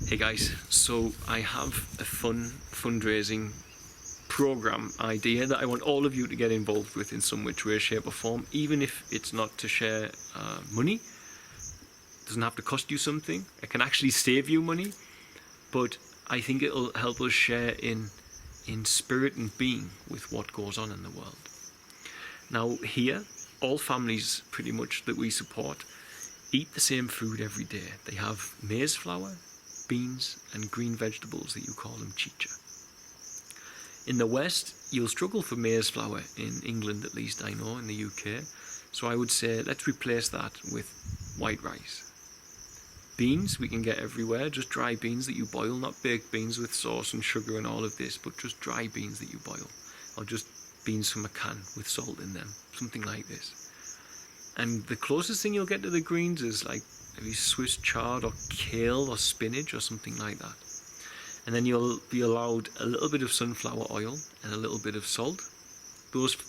Hey guys, so I have a fun fundraising program idea that I want all of you to get involved with in some which way, shape or form, even if it's not to share money. It doesn't have to cost you something. It can actually save you money, but I think it'll help us share in spirit and being with what goes on in the world. Now here, all families pretty much that we support eat the same food every day. They have maize flour, beans and green vegetables that you call them chicha. In the West, you'll struggle for maize flour, in England at least I know, in the UK. So I would say let's replace that with white rice. Beans we can get everywhere, just dry beans that you boil, not baked beans with sauce and sugar and all of this, but just dry beans that you boil, or just beans from a can with salt in them, something like this. And the closest thing you'll get to the greens is like maybe Swiss chard or kale or spinach or something like that. And then you'll be allowed a little bit of sunflower oil and a little bit of salt.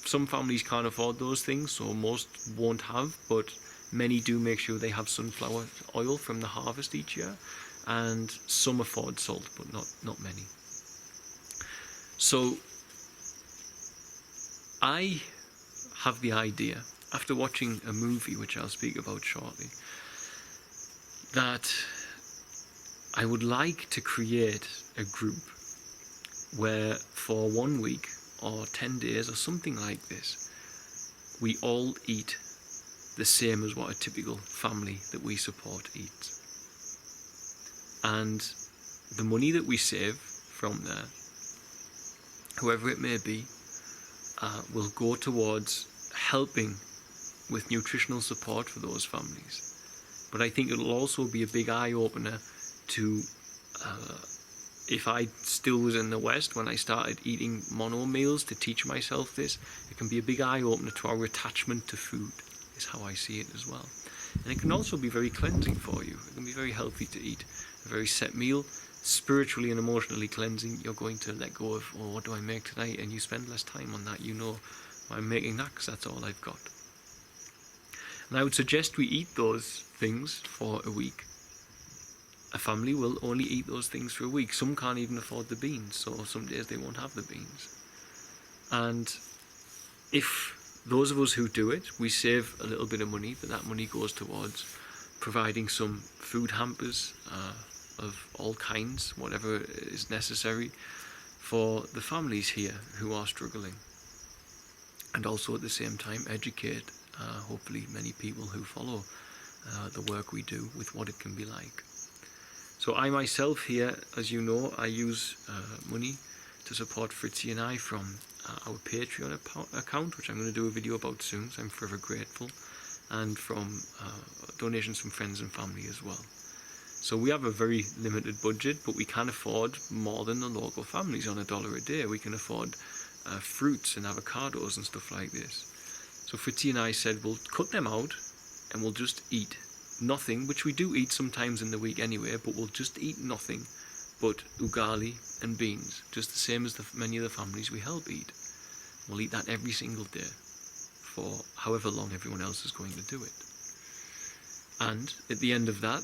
Some families can't afford those things, so most won't have, but many do make sure they have sunflower oil from the harvest each year, and some afford salt, but not many. So I have the idea, after watching a movie which I'll speak about shortly, that I would like to create a group where for 1 week or 10 days or something like this, we all eat the same as what a typical family that we support eats. And the money that we save from there, whoever it may be, will go towards helping with nutritional support for those families. But I think it'll also be a big eye-opener to, if I still was in the West when I started eating mono meals, to teach myself this, it can be a big eye-opener to our attachment to food, is how I see it as well. And it can also be very cleansing for you. It can be very healthy to eat a very set meal, spiritually and emotionally cleansing. You're going to let go of, oh, what do I make tonight? And you spend less time on that. You know, I'm making that because that's all I've got. And I would suggest we eat those things for a week. A family will only eat those things for a week. Some can't even afford the beans, so some days they won't have the beans. And if those of us who do it, we save a little bit of money, but that money goes towards providing some food hampers of all kinds, whatever is necessary, for the families here who are struggling. And also at the same time educate hopefully many people who follow the work we do with what it can be like. So I myself here, as you know, I use money to support Fritzy and I from our Patreon account, which I'm going to do a video about soon, so I'm forever grateful, and from donations from friends and family as well. So we have a very limited budget, but we can afford more than the local families on $1 a day. We can afford fruits and avocados and stuff like this. So Fritzy and I said we'll cut them out and we'll just eat nothing, which we do eat sometimes in the week anyway, but we'll just eat nothing but ugali and beans, just the same as many of the families we help eat. We'll eat that every single day for however long everyone else is going to do it. And at the end of that,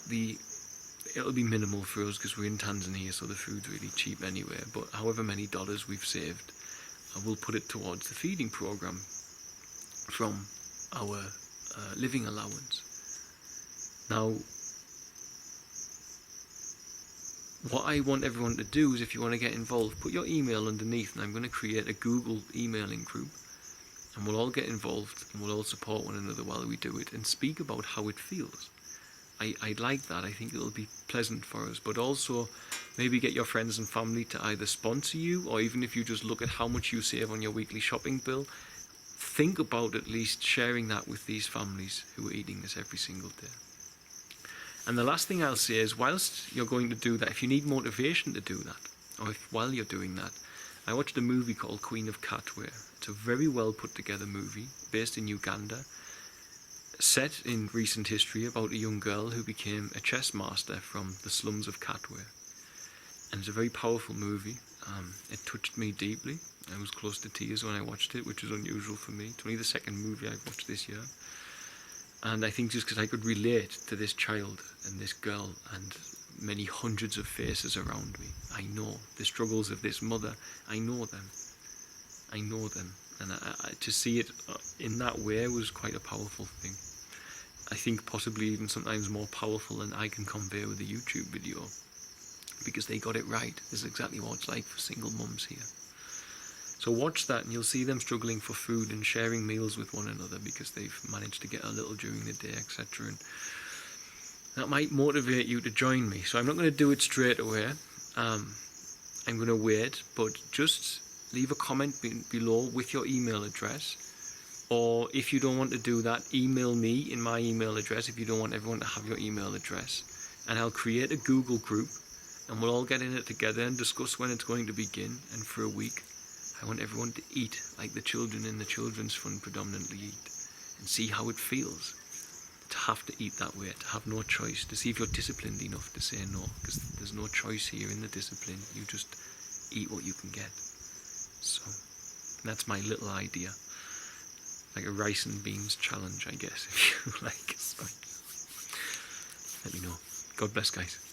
it'll be minimal for us because we're in Tanzania, so the food's really cheap anyway, but however many dollars we've saved, we'll put it towards the feeding program from our living allowance. Now, what I want everyone to do is, if you want to get involved, put your email underneath, and I'm going to create a Google emailing group, and we'll all get involved and we'll all support one another while we do it and speak about how it feels. I'd like that. I think it'll be pleasant for us, but also maybe get your friends and family to either sponsor you, or even if you just look at how much you save on your weekly shopping bill, think about at least sharing that with these families who are eating this every single day. And the last thing I'll say is, whilst you're going to do that, if you need motivation to do that, or while you're doing that, I watched a movie called Queen of Katwe. It's a very well put together movie based in Uganda, set in recent history, about a young girl who became a chess master from the slums of Katwe. And it's a very powerful movie. It touched me deeply. I was close to tears when I watched it, which is unusual for me. It's only the second movie I've watched this year. And I think just because I could relate to this child and this girl and many hundreds of faces around me. I know the struggles of this mother. I know them. And to see it in that way was quite a powerful thing. I think possibly even sometimes more powerful than I can convey with a YouTube video, because they got it right. This is exactly what it's like for single mums here. So watch that and you'll see them struggling for food and sharing meals with one another because they've managed to get a little during the day, etc. And that might motivate you to join me. So I'm not going to do it straight away. I'm going to wait, but just leave a comment below with your email address. Or if you don't want to do that, email me in my email address if you don't want everyone to have your email address. And I'll create a Google group and we'll all get in it together and discuss when it's going to begin. And for a week, I want everyone to eat like the children in the children's fund predominantly eat, and see how it feels to have to eat that way, to have no choice, to see if you're disciplined enough to say no, because there's no choice here in the discipline. You just eat what you can get. So that's my little idea, like a rice and beans challenge, I guess, if you like. So, let me know. God bless, guys.